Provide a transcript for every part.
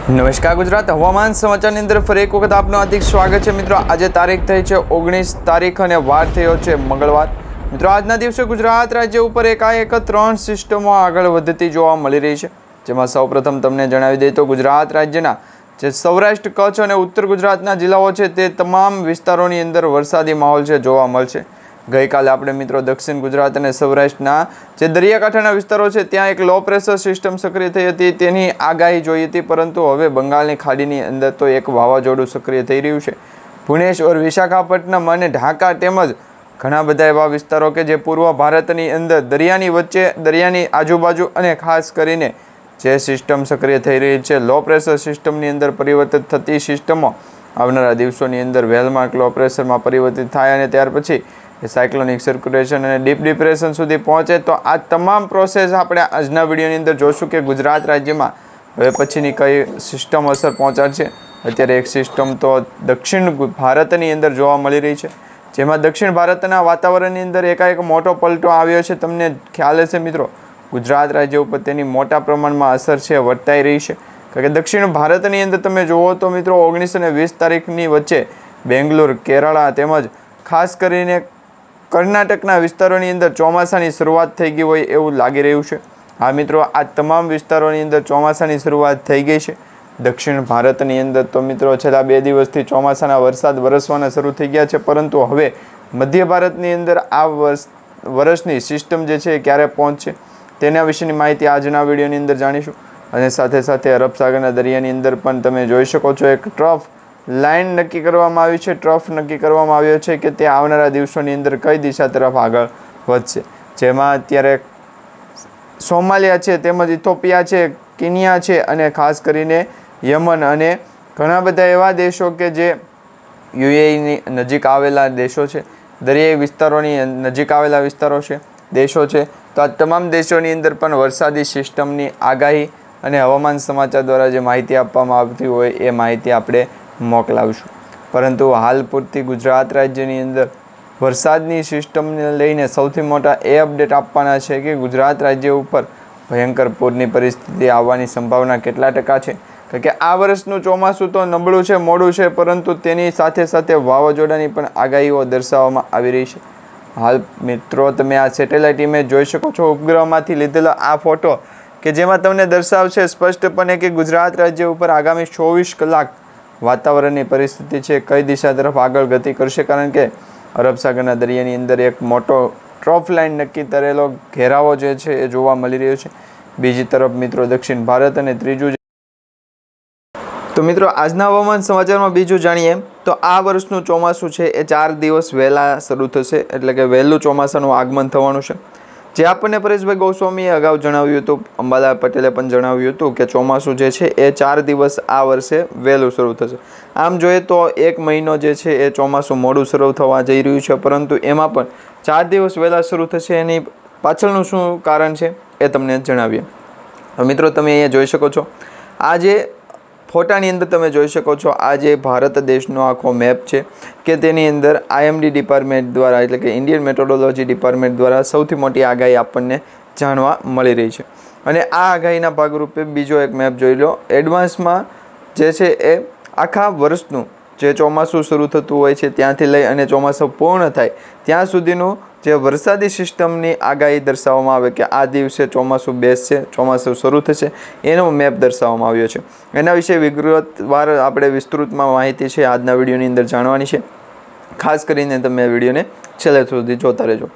નમસ્કાર ગુજરાત હવામાન સમાચારની અંદર ફરી એક વખત આપનું હાર્દિક સ્વાગત છે મિત્રો। આજે તારીખ થઈ છે 19 તારીખ અને વાર થયો છે મંગળવાર। મિત્રો આજના દિવસે ગુજરાત રાજ્ય ઉપર એકાએક 3 સિસ્ટમો આગળ વધતી જોવા મળી રહી છે, જેમાં સૌપ્રથમ તમને જણાવી દઈએ તો ગુજરાત રાજ્યના જે સૌરાષ્ટ્ર, કચ્છ અને ઉત્તર ગુજરાતના જિલ્લાઓ છે તે તમામ વિસ્તારોની અંદર વરસાદી માહોલ છે જોવા મળશે। ગઈકાલે આપણે મિત્રો દક્ષિણ ગુજરાત અને સૌરાષ્ટ્રના જે દરિયાકાંઠાના વિસ્તારો છે ત્યાં એક લો પ્રેશર સિસ્ટમ સક્રિય થઈ હતી, તેની આગાહી જોઈ હતી, પરંતુ હવે બંગાળની ખાડીની અંદર તો એક વાવાઝોડું સક્રિય થઈ રહ્યું છે। ભુવનેશ્વર, વિશાખાપટ્ટનમ અને ઢાકા તેમજ ઘણા બધા એવા વિસ્તારો કે જે પૂર્વ ભારતની અંદર દરિયાની વચ્ચે, દરિયાની આજુબાજુ અને ખાસ કરીને જે સિસ્ટમ સક્રિય થઈ રહી છે લો પ્રેશર સિસ્ટમની અંદર પરિવર્તિત થતી સિસ્ટમો આવનારા દિવસોની અંદર વેલમાર્ક લો પ્રેશરમાં પરિવર્તિત થાય અને ત્યાર પછી સાયક્લોનિક સર્ક્યુલેશન અને ડીપ ડિપ્રેશન સુધી પહોંચે, તો આ તમામ પ્રોસેસ આપણે આજના વિડીયોની અંદર જોશું કે ગુજરાત રાજ્યમાં હવે પછીની કઈ સિસ્ટમ અસર પહોંચાડશે। અત્યારે એક સિસ્ટમ તો દક્ષિણ ભારતની અંદર જોવા મળી રહી છે, જેમાં દક્ષિણ ભારતના વાતાવરણની અંદર એકાએક મોટો પલટો આવ્યો છે। તમને ખ્યાલ હશે મિત્રો, ગુજરાત રાજ્ય ઉપર તેની મોટા પ્રમાણમાં અસર છે વર્તાઈ રહી છે, કારણ કે દક્ષિણ ભારતની અંદર તમે જુઓ તો મિત્રો 19 અને 20 તારીખની વચ્ચે બેંગ્લોર, કેરળા તેમજ ખાસ કરીને કર્ણાટકના વિસ્તારોની અંદર ચોમાસાની શરૂઆત થઈ ગઈ હોય એવું લાગી રહ્યું છે। હા મિત્રો, આ તમામ વિસ્તારોની અંદર ચોમાસાની શરૂઆત થઈ ગઈ છે। દક્ષિણ ભારતની અંદર તો મિત્રો છેલ્લા 2 દિવસથી ચોમાસાના વરસાદ વરસવાના શરૂ થઈ ગયા છે, પરંતુ હવે મધ્ય ભારતની અંદર આ વર્ષની સિસ્ટમ જે છે એ ક્યારે પહોંચશે તેના વિશેની માહિતી આજના વિડીયોની અંદર જાણીશું। અને સાથે સાથે અરબ સાગરના દરિયાની અંદર પણ તમે જોઈ શકો છો એક ટ્રફ લાઇન નક્કી કરવામાં આવી છે, ટ્રફ નક્કી કરવામાં આવ્યો છે કે તે આવનારા દિવસોની અંદર કઈ દિશા તરફ આગળ વધશે, જેમાં અત્યારે સોમાલિયા છે તેમજ ઇથોપિયા છે, કેન્યા છે અને ખાસ કરીને યમન અને ઘણા બધા એવા દેશો કે જે યુએઈની નજીક આવેલા દેશો છે, દરિયાઈ વિસ્તારોની નજીક આવેલા વિસ્તારો છે, દેશો છે, તો આ તમામ દેશોની અંદર પણ વરસાદી સિસ્ટમની આગાહી અને હવામાન સમાચાર દ્વારા જે માહિતી આપવામાં આવતી હોય એ માહિતી આપણે મોકલાવીશું। પરંતુ હાલ પૂરતી ગુજરાત રાજ્યની અંદર વરસાદની સિસ્ટમને લઈને સૌથી મોટા એ અપડેટ આપવાના છે કે ગુજરાત રાજ્ય ઉપર ભયંકર પૂરની પરિસ્થિતિ આવવાની સંભાવના કેટલા ટકા છે, કારણ કે આ વર્ષનું ચોમાસું તો નબળું છે, મોડું છે, પરંતુ તેની સાથે સાથે વાવાઝોડાની પણ આગાહીઓ દર્શાવવામાં આવી રહી છે। હાલ મિત્રો તમે આ સેટેલાઇટ ઇમેજ જોઈ શકો છો, ઉપગ્રહમાંથી લીધેલો આ ફોટો કે જેમાં તમને દર્શાવશે સ્પષ્ટપણે કે ગુજરાત રાજ્ય ઉપર આગામી 24 કલાક વાતાવરણની પરિસ્થિતિ છે કઈ દિશા તરફ આગળ ગતિ કરશે, કારણ કે અરબ સાગરના દરિયાની અંદર એક મોટો ટ્રફ લાઇન નક્કી કરેલો ઘેરાવો જે છે એ જોવા મળી રહ્યો છે। બીજી તરફ મિત્રો દક્ષિણ ભારત અને ત્રીજું તો મિત્રો આજના હવામાન સમાચારમાં બીજું જાણીએ તો આ વર્ષનું ચોમાસું છે એ 4 દિવસ વહેલા શરૂ થશે, એટલે કે વહેલું ચોમાસાનું આગમન થવાનું છે, જે આપણને પરેશભાઈ ગોસ્વામીએ અગાઉ જણાવ્યું હતું, અંબાલાલ પટેલે પણ જણાવ્યું હતું કે ચોમાસું જે છે એ 4 દિવસ આ વર્ષે વહેલું શરૂ થશે। આમ જોઈએ તો 1 મહિનો જે છે એ ચોમાસું મોડું શરૂ થવા જઈ રહ્યું છે, પરંતુ એમાં પણ 4 દિવસ વહેલા શરૂ થશે, એની પાછળનું શું કારણ છે એ તમને જણાવીએ। મિત્રો તમે અહીંયા જોઈ શકો છો, આ જે ફોટાની અંદર તમે જોઈ શકો છો, આ જે ભારત દેશનો આખો મેપ છે કે તેની અંદર IMD ડિપાર્ટમેન્ટ દ્વારા, એટલે કે ઇન્ડિયન મેટ્રોલોજી ડિપાર્ટમેન્ટ દ્વારા સૌથી મોટી આગાહી આપણને જાણવા મળી રહી છે। અને આ આગાહીના ભાગરૂપે બીજો એક મેપ જોઈ લો, એડવાન્સમાં જે છે એ આખા વર્ષનું જે ચોમાસું શરૂ થતું હોય છે ત્યાંથી લઈ અને ચોમાસું પૂર્ણ થાય ત્યાં સુધીનું જે વરસાદી સિસ્ટમની આગાહી દર્શાવવામાં આવે કે આ દિવસે ચોમાસું બેસશે, ચોમાસું શરૂ થશે, એનો મેપ દર્શાવવામાં આવ્યો છે। એના વિશે વિગતવાર આપણે વિસ્તૃતમાં માહિતી છે આજના વિડીયોની અંદર જાણવાની છે, ખાસ કરીને તમે વિડીયોને છેલ્લે સુધી જોતા રહેજો।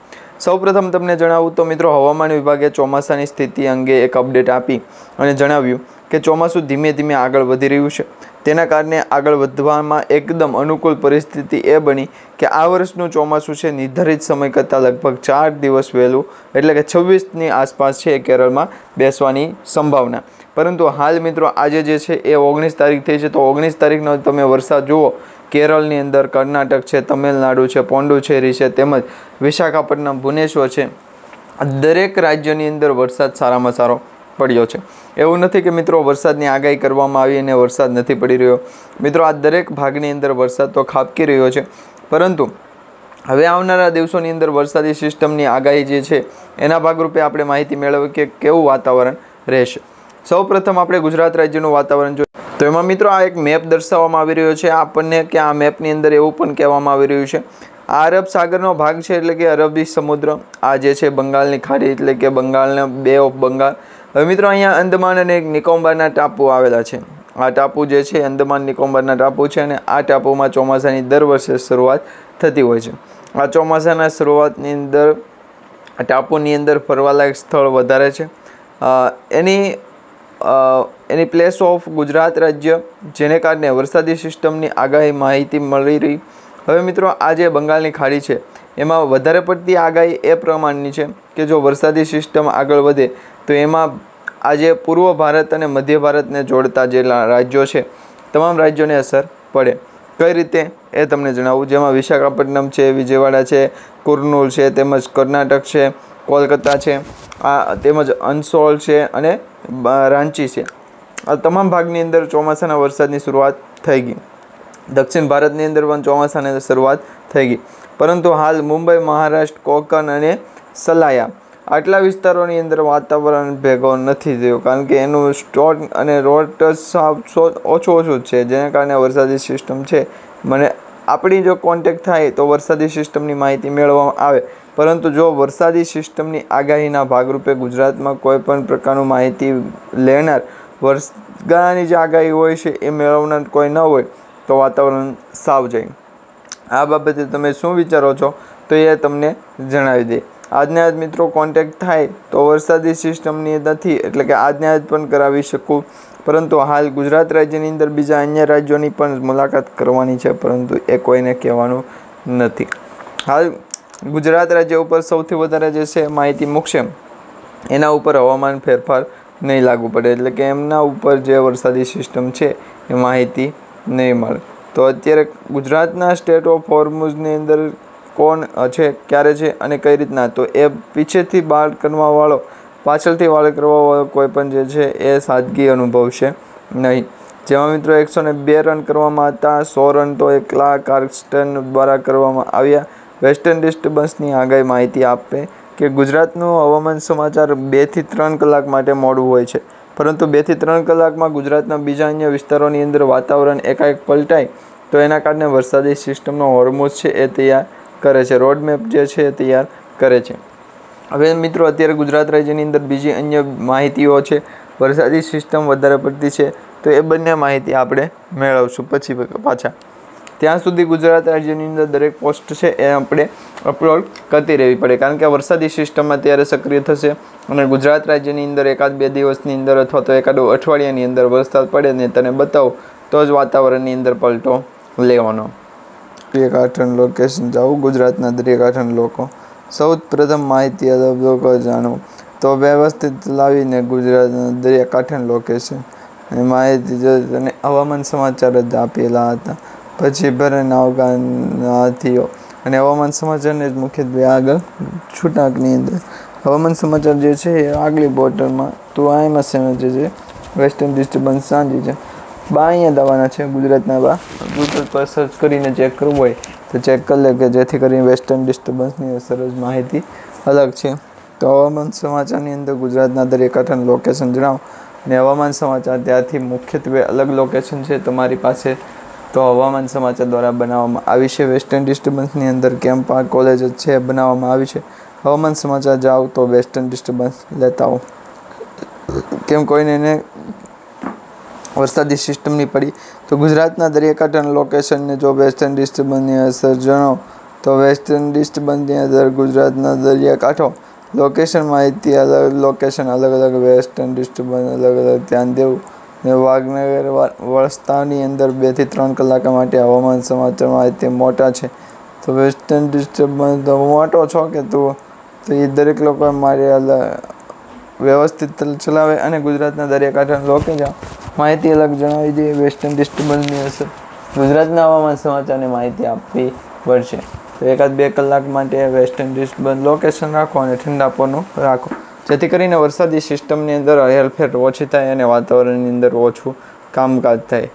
સૌપ્રથમ તમને જણાવું તો મિત્રો હવામાન વિભાગે ચોમાસાની સ્થિતિ અંગે એક અપડેટ આપી અને જણાવ્યું કે ચોમાસું ધીમે ધીમે આગળ વધી રહ્યું છે, તેના કારણે આગળ વધવામાં એકદમ અનુકૂળ પરિસ્થિતિ એ બની કે આ વર્ષનું ચોમાસું છે નિર્ધારિત સમય કરતાં લગભગ 4 દિવસ વહેલું, એટલે કે 26ની આસપાસ છે કેરળમાં બેસવાની સંભાવના। પરંતુ હાલ મિત્રો આજે જે છે એ 19 તારીખ થઈ છે, તો 19 તારીખનો તમે વરસાદ જુઓ, કેરળની અંદર કર્ણાટક છે, તમિલનાડુ છે, પોંડુચેરી છે તેમજ વિશાખાપટ્ટનમ, ભુવનેશ્વર છે, દરેક રાજ્યની અંદર વરસાદ સારામાં સારો પડ્યો છે। એવું નથી કે મિત્રો વરસાદની આગાહી કરવામાં આવી અને વરસાદ નથી પડી રહ્યો, મિત્રો આ દરેક ભાગની અંદર વરસાદ તો ખાબકી રહ્યો છે, પરંતુ હવે આવનારા દિવસોની અંદર વરસાદી સિસ્ટમની આગાહી જે છે એના ભાગરૂપે આપણે માહિતી મેળવી કે કેવું વાતાવરણ રહેશે। સૌપ્રથમ આપણે ગુજરાત રાજ્યનું વાતાવરણ જોઈએ તો એમાં મિત્રો આ એક મેપ દર્શાવવામાં આવી રહ્યો છે આપણને કે આ મેપની અંદર એવું પણ કહેવામાં આવી રહ્યું છે આ અરબ સાગરનો ભાગ છે એટલે કે અરબી સમુદ્ર, આ જે છે બંગાળની ખાડી એટલે કે બંગાળના બે ઓફ બંગાળ. હવે મિત્રો અહીંયા અંદમાન અને નિકોબારના ટાપુ આવેલા છે. આ ટાપુ જે છે અંદમાન નિકોબારના ટાપુ છે અને આ ટાપુમાં ચોમાસાની દર વર્ષે શરૂઆત થતી હોય છે. આ ચોમાસાના શરૂઆતની અંદર ટાપુની અંદર ફરવાલાયક સ્થળ વધારે છે. એની પ્લેસ ઓફ ગુજરાત રાજ્ય, જેને કારણે વરસાદી સિસ્ટમની આગાહી માહિતી મળી રહી. હવે મિત્રો આ જે બંગાળની ખાડી છે એમાં વધારે પડતી આગાહી એ પ્રમાણની છે કે જો વરસાદી સિસ્ટમ આગળ વધે તો એમાં આજે પૂર્વ ભારત અને મધ્ય ભારતને જોડતા જે રાજ્યો છે તમામ રાજ્યોને અસર પડે. કઈ રીતે એ તમને જણાવું. જેમાં વિશાખાપટ્ટનમ છે, વિજયવાડા છે, કુર્નૂલ છે, તેમજ કર્ણાટક છે, કોલકાતા છે, તેમજ અંસોલ છે અને રાંચી છે. આ તમામ ભાગની અંદર ચોમાસાના વરસાદની શરૂઆત થઈ ગઈ. દક્ષિણ ભારતની અંદર પણ ચોમાસાની શરૂઆત થઈ ગઈ, પરંતુ હાલ મુંબઈ, મહારાષ્ટ્ર, કોંકણ અને સલાયા આટલા વિસ્તારોની અંદર વાતાવરણ ભેગો નથી થયો, કારણ કે એનું સ્ટોન અને રોટ ઓછું જ છે, જેના કારણે વરસાદી સિસ્ટમ છે મને આપણી જો કોન્ટેક્ટ થાય તો વરસાદી સિસ્ટમની માહિતી મેળવવામાં આવે. પરંતુ જો વરસાદી સિસ્ટમની આગાહીના ભાગરૂપે ગુજરાતમાં કોઈ પણ પ્રકારનું માહિતી લેનાર વર્ષગાળાની જે આગાહી હોય છે એ મેળવનાર કોઈ ન હોય તો વાતાવરણ સાવ જાય. આ બાબતે તમે શું વિચારો છો તો એ તમને જણાવી દે. આજને આજ મિત્રો કોન્ટેક્ટ થાય તો વરસાદી સિસ્ટમની નથી એટલે કે આજને આજ પણ કરાવી શકું, પરંતુ હાલ ગુજરાત રાજ્યની અંદર બીજા અન્ય રાજ્યોની પણ મુલાકાત કરવાની છે, પરંતુ એ કોઈને કહેવાનું નથી. હાલ ગુજરાત રાજ્ય ઉપર સૌથી વધારે જે છે માહિતી મૂકશે એના ઉપર હવામાન ફેરફાર નહીં લાગુ પડે, એટલે કે એમના ઉપર જે વરસાદી સિસ્ટમ છે એ માહિતી નહીં મળે. તો અત્યારે ગુજરાતના સ્ટેટ ઓફ હોર્મુઝની અંદર કોણ છે, ક્યારે છે અને કઈ રીતના, તો એ પીછેથી બાળ કરવાવાળો, પાછળથી વાળ કરવાવાળો કોઈ પણ જે છે એ સાદગી અનુભવશે નહીં. જેમાં મિત્રો 102 રન કરવામાં હતા, 100 રન તો એકલા કાર્સ્ટન દ્વારા કરવામાં આવ્યા. વેસ્ટર્ન ડિસ્ટર્બન્સની આગાહી માહિતી આપે કે ગુજરાતનું હવામાન સમાચાર 2 થી 3 કલાક માટે મોડું હોય છે, પરંતુ 2 થી 3 કલાકમાં ગુજરાતના બીજા અન્ય વિસ્તારોની અંદર વાતાવરણ એકાએક પલટાય તો એના કારણે વરસાદી સિસ્ટમનો હોર્મોઝ છે એ તૈયાર કરે છે, રોડમેપ જે છે એ તૈયાર કરે છે. હવે મિત્રો અત્યારે ગુજરાત રાજ્યની અંદર બીજી અન્ય માહિતીઓ છે, વરસાદી સિસ્ટમ વધારે પડતી છે, તો એ બંને માહિતી આપણે મેળવશું પછી પાછા. ત્યાં સુધી ગુજરાત રાજ્યની અંદર દરેક પોસ્ટ છે એ આપણે અપલોડ કરતી રહેવી પડે, કારણ કે વરસાદી સિસ્ટમ અત્યારે સક્રિય થશે અને ગુજરાત રાજ્યની અંદર 1-2 દિવસની અંદર અથવા તો એકાદ અઠવાડિયાની અંદર વરસાદ પડે ને તને બતાવો તો જ વાતાવરણની અંદર પલટો લેવાનો. દરિયાકાંઠાનું લોકેશન જાવું. ગુજરાતના દરિયાકાંઠાના લોકો સૌથી પ્રથમ માહિતી અરબ લોકો જાણવું તો વ્યવસ્થિત લાવીને ગુજરાતના દરિયાકાંઠાનું લોકેશન એ માહિતી અને હવામાન સમાચાર જ આપેલા હતા. પછી ભરણ આવકારનાથીઓ અને હવામાન સમાચારને જ મુખ્યત્વે આગળ છૂટાકની અંદર હવામાન સમાચાર જે છે એ આગલી બોર્ડરમાં તો આમાં સમજે છે વેસ્ટર્ન ડિસ્ટર્બન્સ સાંજી છે અહીંયા દવાના છે ગુજરાતના ગૂગલ પર સર્ચ કરીને ચેક કરવું હોય તો ચેક કરી લે કે જેથી કરીને વેસ્ટર્ન ડિસ્ટર્બન્સની અસર જ માહિતી અલગ છે. તો હવામાન સમાચારની અંદર ગુજરાતના દરિયાકાંઠાનું લોકેશન જણાવો અને હવામાન સમાચાર ત્યાંથી મુખ્યત્વે અલગ લોકેશન છે તમારી પાસે તો હવામાન સમાચાર દ્વારા બનાવવામાં આવી છે. વેસ્ટર્ન ડિસ્ટર્બન્સની અંદર કેમ્પ આ કોલેજ જ છે બનાવવામાં આવી છે. હવામાન સમાચાર જાઓ તો વેસ્ટર્ન ડિસ્ટર્બન્સ લેતા હો, કેમ કોઈને એને વરસાદી સિસ્ટમની પડી તો ગુજરાતના દરિયાકાંઠાના લોકેશનને જો વેસ્ટર્ન ડિસ્ટર્બન્સની અસર જણાવો તો વેસ્ટર્ન ડિસ્ટર્બન્સની અંદર ગુજરાતના દરિયાકાંઠો લોકેશન માહિતી અલગ લોકેશન અલગ વેસ્ટર્ન ડિસ્ટર્બન્સ અલગ ધ્યાન દેવું. વાઘનગર વિસ્તારની અંદર 2 થી 3 કલાક માટે હવામાન સમાચાર માહિતી મોટા છે તો વેસ્ટર્ન ડિસ્ટર્બન્સ મોટો છો કે તું તો એ દરેક લોકો મારે વ્યવસ્થિત ચલાવે અને ગુજરાતના દરિયાકાંઠાના લોકો જાઓ માહિતી અલગ જણાવી દઈએ. વેસ્ટર્ન ડિસ્ટર્બન્સની અસર ગુજરાતના હવામાન સમાચારની માહિતી આપવી પડશે તો 1-2 કલાક માટે વેસ્ટર્ન ડિસ્ટર્બન્સ લોકેશન રાખો અને ઠંડાપોનું રાખો, જેથી કરીને વરસાદી સિસ્ટમની અંદર હેરફેર ઓછી થાય અને વાતાવરણની અંદર ઓછું કામકાજ થાય.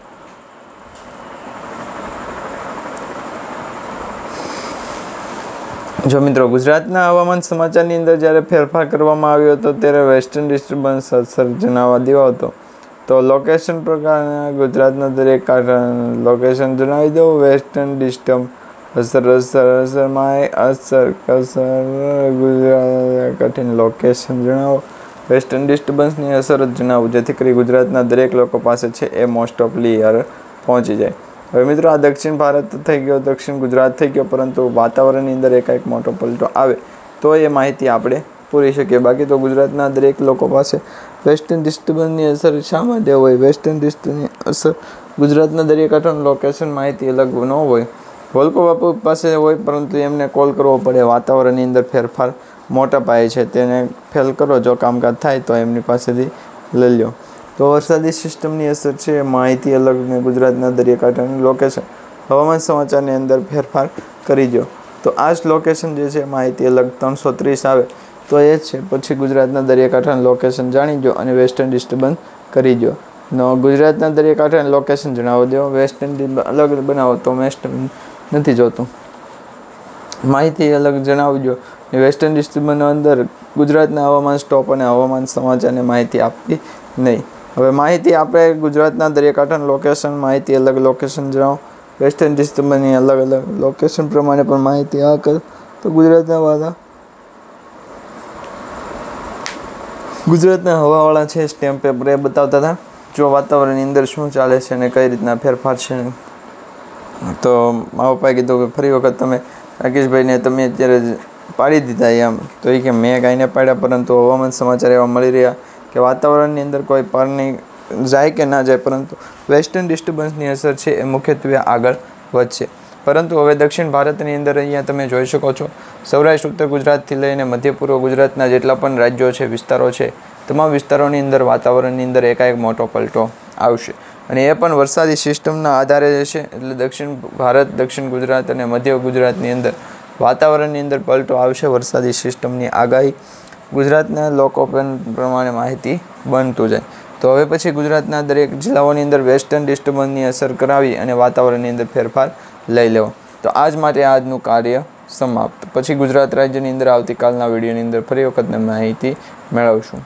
જો મિત્રો ગુજરાતના હવામાન સમાચારની અંદર જ્યારે ફેરફાર કરવામાં આવ્યો હતો ત્યારે વેસ્ટર્ન ડિસ્ટર્બન્સ અસર જણાવવા દેવો હતો તો લોકેશન પ્રકારના ગુજરાતના દરેક કાંઠાનું લોકેશન જણાવી દો. વેસ્ટર્ન ડિસ્ટર્બ અસરમાં અસર ગુજરાત કાંઠાની લોકેશન જણાવો. વેસ્ટર્ન ડિસ્ટર્બન્સની અસર જ જણાવો, જેથી કરી ગુજરાતના દરેક લોકો પાસે છે એ મોસ્ટ ઓફલી પહોંચી જાય. હવે મિત્રો આ દક્ષિણ ભારત થઈ ગયો, દક્ષિણ ગુજરાત થઈ ગયો, પરંતુ વાતાવરણની અંદર એકાએક મોટો પલટો આવે તો એ માહિતી આપણે પૂરી શકીએ. બાકી તો ગુજરાતના દરેક લોકો પાસે વેસ્ટર્ન ડિસ્ટર્બન્સની અસર શા માટે હોય? વેસ્ટર્ન ડિસ્ટર્બન્સની અસર ગુજરાતના દરિયાકાંઠાનું લોકેશન માહિતી અલગ ન હોય. વોલ્કો બાપુ પાસે હોય, પરંતુ એમને કોલ કરવો પડે. વાતાવરણની અંદર ફેરફાર મોટા પાયે છે, તેને ફેલ કરો. જો કામકાજ થાય તો એમની પાસેથી લઈ લો. તો વરસાદી સિસ્ટમની અસર છે માહિતી અલગ ને ગુજરાતના દરિયાકાંઠાનું લોકેશન હવામાન સમાચારની અંદર ફેરફાર કરી દો. તો આ જ લોકેશન જે છે માહિતી અલગ 330 આવે તો એ જ છે. પછી ગુજરાતના દરિયાકાંઠાનું લોકેશન જાણી દો અને વેસ્ટર્ન ડિસ્ટર્બન્સ કરી દો. ગુજરાતના દરિયાકાંઠાનું લોકેશન જણાવી દો. વેસ્ટર્ન અલગ બનાવો તો વેસ્ટર્ન નથી જોતું. માહિતી અલગ જણાવી દો. વેસ્ટર્ન ડિસ્ટર્બન્સની અંદર ગુજરાતના હવામાન સ્ટોપ અને હવામાન સમાચારની માહિતી આપવી નહીં. હવે માહિતી આપણે ગુજરાતના દરિયાકાંઠાનું લોકેશન માહિતી અલગ લોકેશન જણાવો. વેસ્ટર્ન ડિસ્ટર્બન્સની અલગ અલગ લોકેશન પ્રમાણે પણ માહિતી આ કર. તો ગુજરાતના હવાવાળા છે સ્ટેમ્પ પેપર એ બતાવતા હતા જો વાતાવરણની અંદર શું ચાલે છે અને કઈ રીતના ફેરફાર છે. તો મારા પપ્પાએ કીધું કે ફરી વખત તમે રાકેશભાઈને તમે અત્યારે પાડી દીધા એમ. તો એ કે મેં કાંઈને પાડ્યા, પરંતુ હવામાન સમાચાર એવા મળી રહ્યા કે વાતાવરણની અંદર કોઈ પર નહીં જાય કે ના જાય, પરંતુ વેસ્ટર્ન ડિસ્ટર્બન્સની અસર છે એ મુખ્યત્વે આગળ વધશે. પરંતુ હવે દક્ષિણ ભારતની અંદર અહીંયા તમે જોઈ શકો છો સૌરાષ્ટ્ર ઉત્તર ગુજરાતથી લઈને મધ્ય પૂર્વ ગુજરાતના જેટલા પણ રાજ્યો છે, વિસ્તારો છે, તમામ વિસ્તારોની અંદર વાતાવરણની અંદર એકાએક મોટો પલટો આવશે. અને એ પણ વરસાદી સિસ્ટમના આધારે છે. એટલે દક્ષિણ ભારત, દક્ષિણ ગુજરાત અને મધ્ય ગુજરાતની અંદર વાતાવરણની અંદર પલટો આવશે. વરસાદી સિસ્ટમની આગાહી ગુજરાતના લોકો પ્રમાણે માહિતી બનતું જાય. તો હવે પછી ગુજરાતના દરેક જિલ્લાઓની અંદર વેસ્ટર્ન ડિસ્ટર્બન્સની અસર કરાવી અને વાતાવરણની અંદર ફેરફાર લઈ લેવો. તો આજ માટે આજનું કાર્ય સમાપ્ત. પછી ગુજરાત રાજ્યની અંદર આવતીકાલના વિડીયોની અંદર ફરી વખત માહિતી મેળવશું.